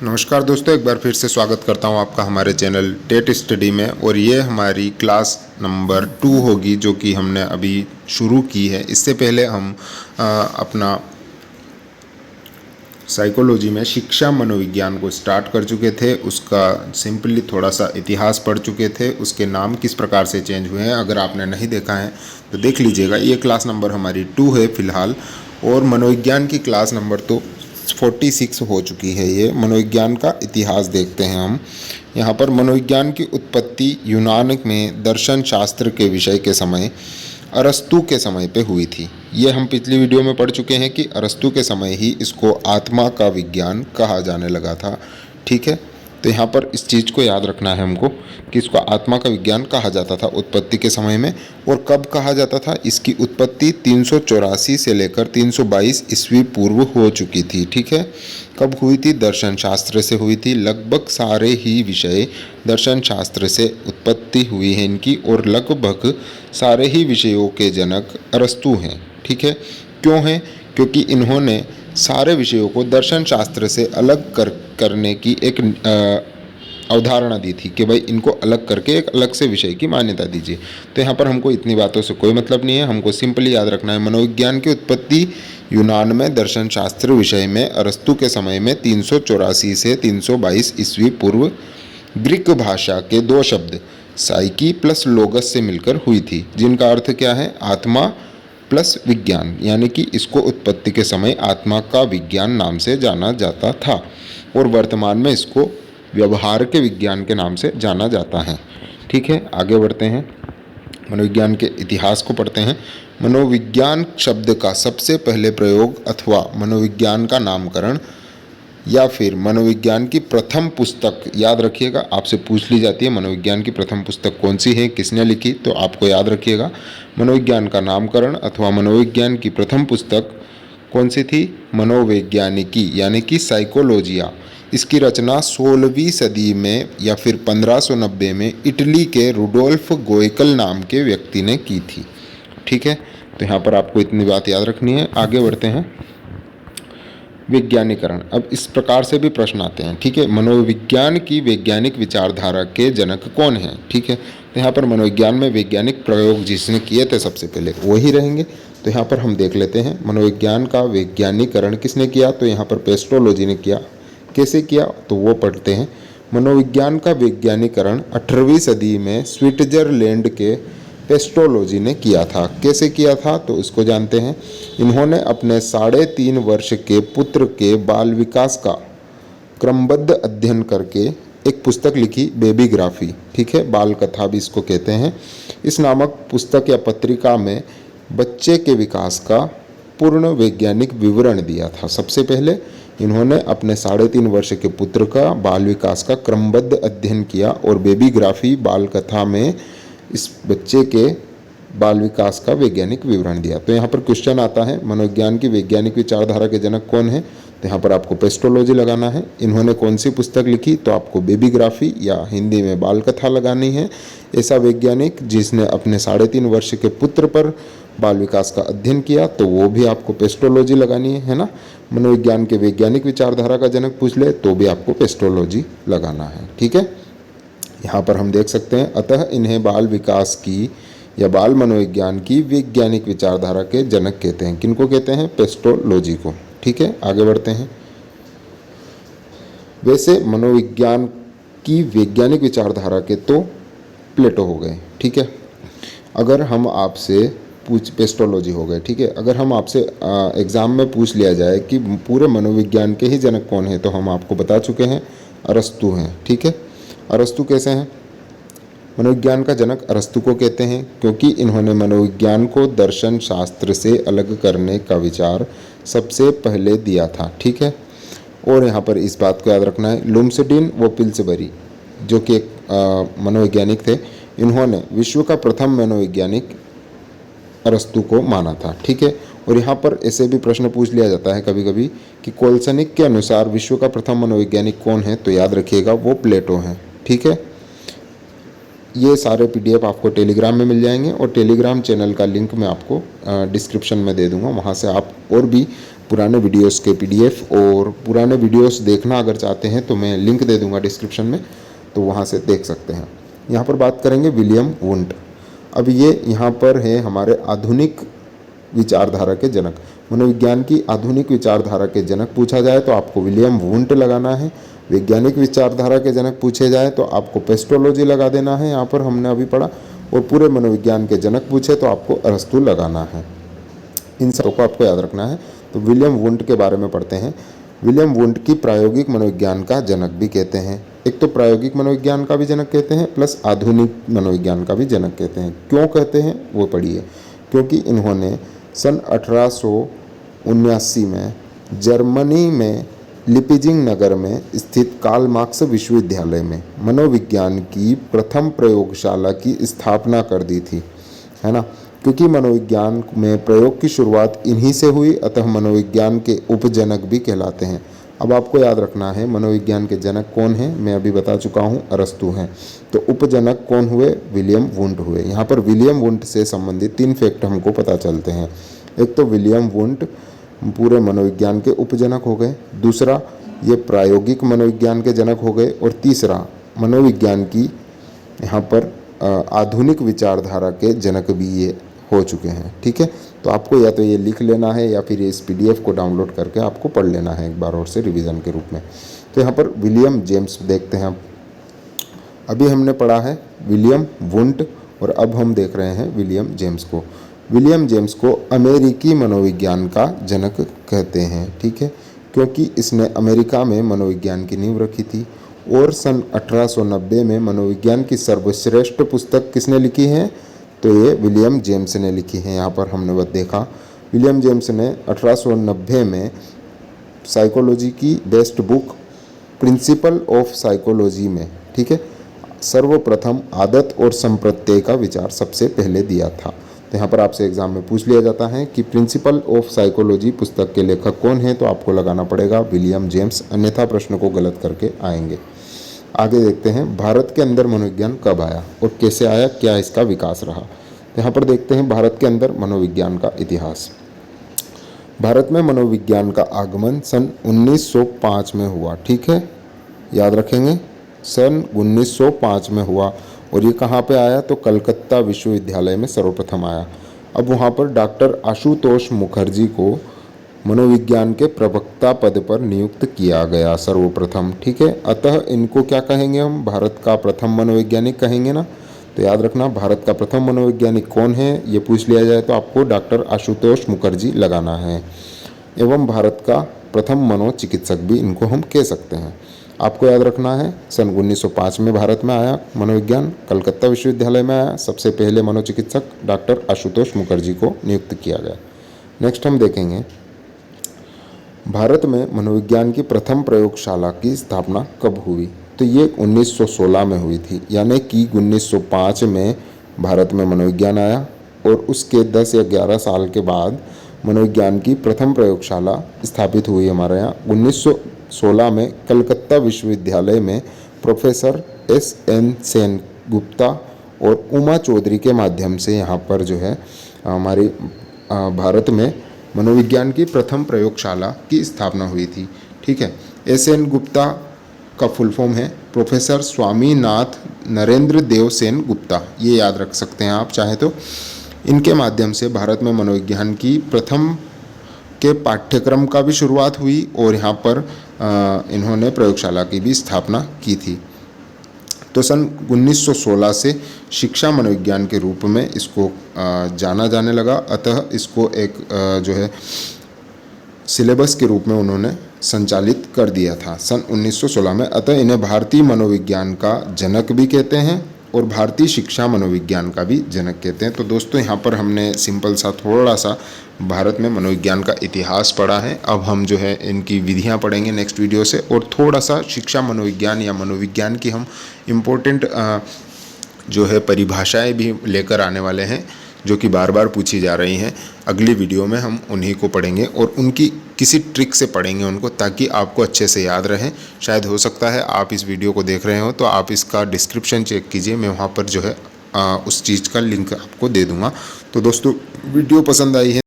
नमस्कार दोस्तों, एक बार फिर से स्वागत करता हूं आपका हमारे चैनल टेट स्टडी में। और ये हमारी क्लास नंबर 2 होगी जो कि हमने अभी शुरू की है। इससे पहले हम अपना साइकोलॉजी में शिक्षा मनोविज्ञान को स्टार्ट कर चुके थे। उसका सिंपली थोड़ा सा इतिहास पढ़ चुके थे, उसके नाम किस प्रकार से चेंज हुए हैं। अगर आपने नहीं देखा है तो देख लीजिएगा। ये क्लास नंबर हमारी 2 है फ़िलहाल, और मनोविज्ञान की क्लास नंबर तो 46 हो चुकी है। ये मनोविज्ञान का इतिहास देखते हैं हम। यहाँ पर मनोविज्ञान की उत्पत्ति यूनान में दर्शन शास्त्र के विषय के समय अरस्तु के समय पे हुई थी। ये हम पिछली वीडियो में पढ़ चुके हैं कि अरस्तु के समय ही इसको आत्मा का विज्ञान कहा जाने लगा था। ठीक है, तो यहाँ पर इस चीज़ को याद रखना है हमको कि इसको आत्मा का विज्ञान कहा जाता था उत्पत्ति के समय में। और कब कहा जाता था? इसकी उत्पत्ति 384 से लेकर 322 ईस्वी पूर्व हो चुकी थी। ठीक है, कब हुई थी? दर्शन शास्त्र से हुई थी। लगभग सारे ही विषय दर्शन शास्त्र से उत्पत्ति हुई है इनकी, और लगभग सारे ही विषयों के जनक अरस्तु हैं। ठीक है, क्यों हैं? क्योंकि इन्होंने सारे विषयों को दर्शन शास्त्र से अलग करने की एक अवधारणा दी थी कि भाई इनको अलग करके एक अलग से विषय की मान्यता दीजिए। तो यहाँ पर हमको इतनी बातों से कोई मतलब नहीं है। हमको सिंपली याद रखना है मनोविज्ञान की उत्पत्ति यूनान में दर्शन शास्त्र विषय में अरस्तु के समय में 384 से 322 ईस्वी पूर्व ग्रीक भाषा के दो शब्द साइकी प्लस लोगस से मिलकर हुई थी, जिनका अर्थ क्या है? आत्मा प्लस विज्ञान। यानी कि इसको उत्पत्ति के समय आत्मा का विज्ञान नाम से जाना जाता था, और वर्तमान में इसको व्यवहार के विज्ञान के नाम से जाना जाता है। ठीक है, आगे बढ़ते हैं, मनोविज्ञान के इतिहास को पढ़ते हैं। मनोविज्ञान शब्द का सबसे पहले प्रयोग अथवा मनोविज्ञान का नामकरण या फिर मनोविज्ञान की प्रथम पुस्तक, याद रखिएगा, आपसे पूछ ली जाती है मनोविज्ञान की प्रथम पुस्तक कौन सी है, किसने लिखी, तो आपको याद रखिएगा मनोविज्ञान का नामकरण अथवा मनोविज्ञान की प्रथम पुस्तक कौन सी थी? मनोवैज्ञानिकी यानी कि साइकोलॉजिया। इसकी रचना 16वीं सदी में या फिर 1590 में इटली के रुडोल्फ गोएकल नाम के व्यक्ति ने की थी। ठीक है, तो यहाँ पर आपको इतनी बात याद रखनी है। आगे बढ़ते हैं, वैज्ञानिकरण। अब इस प्रकार से भी प्रश्न आते हैं। ठीक है, मनोविज्ञान की वैज्ञानिक विचारधारा के जनक कौन हैं? ठीक है, तो यहाँ पर मनोविज्ञान में वैज्ञानिक प्रयोग जिसने किए थे सबसे पहले वही रहेंगे। तो यहाँ पर हम देख लेते हैं मनोविज्ञान का वैज्ञानिकरण किसने किया। तो यहाँ पर पेस्ट्रोलॉजी ने किया। कैसे किया तो वो पढ़ते हैं। मनोविज्ञान का वैज्ञानिकरण 18वीं सदी में स्विट्जरलैंड के पेस्ट्रोलॉजी ने किया था। कैसे किया था तो इसको जानते हैं। इन्होंने अपने 3.5 वर्ष के पुत्र के बाल विकास का क्रमबद्ध अध्ययन करके एक पुस्तक लिखी, बेबीग्राफी। ठीक है, बाल कथा भी इसको कहते हैं। इस नामक पुस्तक या पत्रिका में बच्चे के विकास का पूर्ण वैज्ञानिक विवरण दिया था। सबसे पहले इन्होंने अपने 3.5 वर्ष के पुत्र का बाल विकास का क्रमबद्ध अध्ययन किया, और बेबीग्राफी बाल कथा में इस बच्चे के बाल विकास का वैज्ञानिक विवरण दिया। तो यहाँ पर क्वेश्चन आता है, मनोविज्ञान की वैज्ञानिक विचारधारा के जनक कौन है? तो यहाँ पर आपको पेस्ट्रोलॉजी लगाना है। इन्होंने कौन सी पुस्तक लिखी? तो आपको बेबीग्राफी या हिंदी में बाल कथा लगानी है। ऐसा वैज्ञानिक जिसने अपने 3.5 वर्ष के पुत्र पर बाल विकास का अध्ययन किया, तो वो भी आपको पेस्ट्रोलॉजी लगानी है ना। मनोविज्ञान के वैज्ञानिक विचारधारा का जनक पूछ ले तो भी आपको पेस्ट्रोलॉजी लगाना है। ठीक है, यहाँ पर हम देख सकते हैं, अतः इन्हें बाल विकास की या बाल मनोविज्ञान की वैज्ञानिक विचारधारा के जनक कहते हैं। किनको कहते हैं? पेस्ट्रोलॉजी को। ठीक है, आगे बढ़ते हैं। वैसे मनोविज्ञान की वैज्ञानिक विचारधारा के तो प्लेटो हो गए। ठीक है, अगर हम आपसे पेस्ट्रोलॉजी हो गए। ठीक है, अगर हम आपसे एग्ज़ाम में पूछ लिया जाए कि पूरे मनोविज्ञान के ही जनक कौन है, तो हम आपको बता चुके हैं, अरस्तु हैं। ठीक है, अरस्तु कैसे हैं? मनोविज्ञान का जनक अरस्तु को कहते हैं क्योंकि इन्होंने मनोविज्ञान को दर्शन शास्त्र से अलग करने का विचार सबसे पहले दिया था। ठीक है, और यहाँ पर इस बात को याद रखना है, लुम्सडीन व पिल्सबरी जो कि एक मनोवैज्ञानिक थे, इन्होंने विश्व का प्रथम मनोवैज्ञानिक अरस्तु को माना था। ठीक है, और यहाँ पर ऐसे भी प्रश्न पूछ लिया जाता है कभी कभी कि कोलसनिक के अनुसार विश्व का प्रथम मनोवैज्ञानिक कौन है, तो याद रखिएगा वो प्लेटो हैं। ठीक है, ये सारे PDF आपको टेलीग्राम में मिल जाएंगे, और टेलीग्राम चैनल का लिंक मैं आपको डिस्क्रिप्शन में दे दूंगा। वहाँ से आप और भी पुराने वीडियोस के PDF और पुराने वीडियोस देखना अगर चाहते हैं तो मैं लिंक दे दूंगा डिस्क्रिप्शन में, तो वहाँ से देख सकते हैं। यहाँ पर बात करेंगे विलियम वुंट। अब ये यहाँ पर है हमारे आधुनिक विचारधारा के जनक। मनोविज्ञान की आधुनिक विचारधारा के जनक पूछा जाए तो आपको विलियम वुंट लगाना है। वैज्ञानिक विचारधारा के जनक पूछे जाए तो आपको पेस्टोलॉजी लगा देना है, यहाँ पर हमने अभी पढ़ा। और पूरे मनोविज्ञान के जनक पूछे तो आपको अरस्तु लगाना है। इन सबों को आपको याद रखना है। तो विलियम वुंट के बारे में पढ़ते हैं। विलियम वुंट की प्रायोगिक मनोविज्ञान का जनक भी कहते हैं। एक तो प्रायोगिक मनोविज्ञान का भी जनक कहते हैं प्लस आधुनिक मनोविज्ञान का भी जनक कहते हैं। क्यों कहते हैं वो पढ़िए। क्योंकि इन्होंने सन 1879 में जर्मनी में लिपिजिंग नगर में स्थित कार्ल मार्क्स विश्वविद्यालय में मनोविज्ञान की प्रथम प्रयोगशाला की स्थापना कर दी थी, है ना। क्योंकि मनोविज्ञान में प्रयोग की शुरुआत इन्हीं से हुई, अतः मनोविज्ञान के उपजनक भी कहलाते हैं। अब आपको याद रखना है मनोविज्ञान के जनक कौन हैं, मैं अभी बता चुका हूँ, अरस्तु हैं। तो उपजनक कौन हुए, विलियम वुंट हुए। यहाँ पर विलियम वुंट से संबंधित 3 फैक्ट हमको पता चलते हैं। एक तो विलियम वुंट पूरे मनोविज्ञान के उपजनक हो गए, दूसरा ये प्रायोगिक मनोविज्ञान के जनक हो गए, और तीसरा मनोविज्ञान की यहाँ पर आधुनिक विचारधारा के जनक भी ये हो चुके हैं। ठीक है, तो आपको या तो ये लिख लेना है या फिर इस PDF को डाउनलोड करके आपको पढ़ लेना है एक बार और से रिवीजन के रूप में। तो यहाँ पर विलियम जेम्स देखते हैं। अभी हमने पढ़ा है विलियम वुंट और अब हम देख रहे हैं विलियम जेम्स को। विलियम जेम्स को अमेरिकी मनोविज्ञान का जनक कहते हैं। ठीक है, क्योंकि इसने अमेरिका में मनोविज्ञान की नींव रखी थी। और सन 1890 में मनोविज्ञान की सर्वश्रेष्ठ पुस्तक किसने लिखी है, तो ये विलियम जेम्स ने लिखी है। यहाँ पर हमने वह देखा, विलियम जेम्स ने 1890 में साइकोलॉजी की best book principle of psychology में, ठीक है, सर्वप्रथम आदत और संप्रत्यय का विचार सबसे पहले दिया था। तो यहाँ पर आपसे एग्जाम में पूछ लिया जाता है कि प्रिंसिपल ऑफ साइकोलॉजी पुस्तक के लेखक कौन है, तो आपको लगाना पड़ेगा विलियम जेम्स, अन्यथा प्रश्न को गलत करके आएंगे। आगे देखते हैं भारत के अंदर मनोविज्ञान कब आया और कैसे आया, क्या इसका विकास रहा। तो यहाँ पर देखते हैं भारत के अंदर मनोविज्ञान का इतिहास। भारत में मनोविज्ञान का आगमन सन 1905 में हुआ। ठीक है, याद रखेंगे, सन 1905 में हुआ। और ये कहाँ पे आया, तो कलकत्ता विश्वविद्यालय में सर्वप्रथम आया। अब वहाँ पर डॉक्टर आशुतोष मुखर्जी को मनोविज्ञान के प्रवक्ता पद पर नियुक्त किया गया सर्वप्रथम। ठीक है, अतः इनको क्या कहेंगे हम, भारत का प्रथम मनोवैज्ञानिक कहेंगे ना। तो याद रखना भारत का प्रथम मनोवैज्ञानिक कौन है, ये पूछ लिया जाए तो आपको डॉक्टर आशुतोष मुखर्जी लगाना है। एवं भारत का प्रथम मनोचिकित्सक भी इनको हम कह सकते हैं। आपको याद रखना है सन 1905 में भारत में आया मनोविज्ञान, कलकत्ता विश्वविद्यालय में आया, सबसे पहले मनोचिकित्सक डॉक्टर आशुतोष मुखर्जी को नियुक्त किया गया। नेक्स्ट हम देखेंगे भारत में मनोविज्ञान की प्रथम प्रयोगशाला की स्थापना कब हुई, तो ये 1916 में हुई थी। यानी कि 1905 में भारत में मनोविज्ञान आया और उसके 10 या 11 साल के बाद मनोविज्ञान की प्रथम प्रयोगशाला स्थापित हुई हमारे यहाँ। 1916 में कलकत्ता विश्वविद्यालय में प्रोफेसर SN सेनगुप्ता और उमा चौधरी के माध्यम से यहाँ पर जो है हमारी भारत में मनोविज्ञान की प्रथम प्रयोगशाला की स्थापना हुई थी। ठीक है, SN गुप्ता का फुल फॉर्म है प्रोफेसर स्वामीनाथ नरेंद्र देव सेन गुप्ता, ये याद रख सकते हैं आप चाहे तो। इनके माध्यम से भारत में मनोविज्ञान की प्रथम के पाठ्यक्रम का भी शुरुआत हुई और यहाँ पर इन्होंने प्रयोगशाला की भी स्थापना की थी। तो सन 1916 से शिक्षा मनोविज्ञान के रूप में इसको जाना जाने लगा, अतः इसको एक जो है सिलेबस के रूप में उन्होंने संचालित कर दिया था सन 1916 में। अतः इन्हें भारतीय मनोविज्ञान का जनक भी कहते हैं और भारतीय शिक्षा मनोविज्ञान का भी जनक कहते हैं। तो दोस्तों यहाँ पर हमने सिंपल सा थोड़ा सा भारत में मनोविज्ञान का इतिहास पढ़ा है। अब हम जो है इनकी विधियाँ पढ़ेंगे नेक्स्ट वीडियो से, और थोड़ा सा शिक्षा मनोविज्ञान या मनोविज्ञान की हम इम्पोर्टेंट जो है परिभाषाएं भी लेकर आने वाले हैं जो कि बार बार पूछी जा रही हैं। अगली वीडियो में हम उन्हीं को पढ़ेंगे और उनकी किसी ट्रिक से पढ़ेंगे उनको, ताकि आपको अच्छे से याद रहें। शायद हो सकता है आप इस वीडियो को देख रहे हो तो आप इसका डिस्क्रिप्शन चेक कीजिए, मैं वहाँ पर जो है उस चीज़ का लिंक आपको दे दूँगा। तो दोस्तों वीडियो पसंद आई है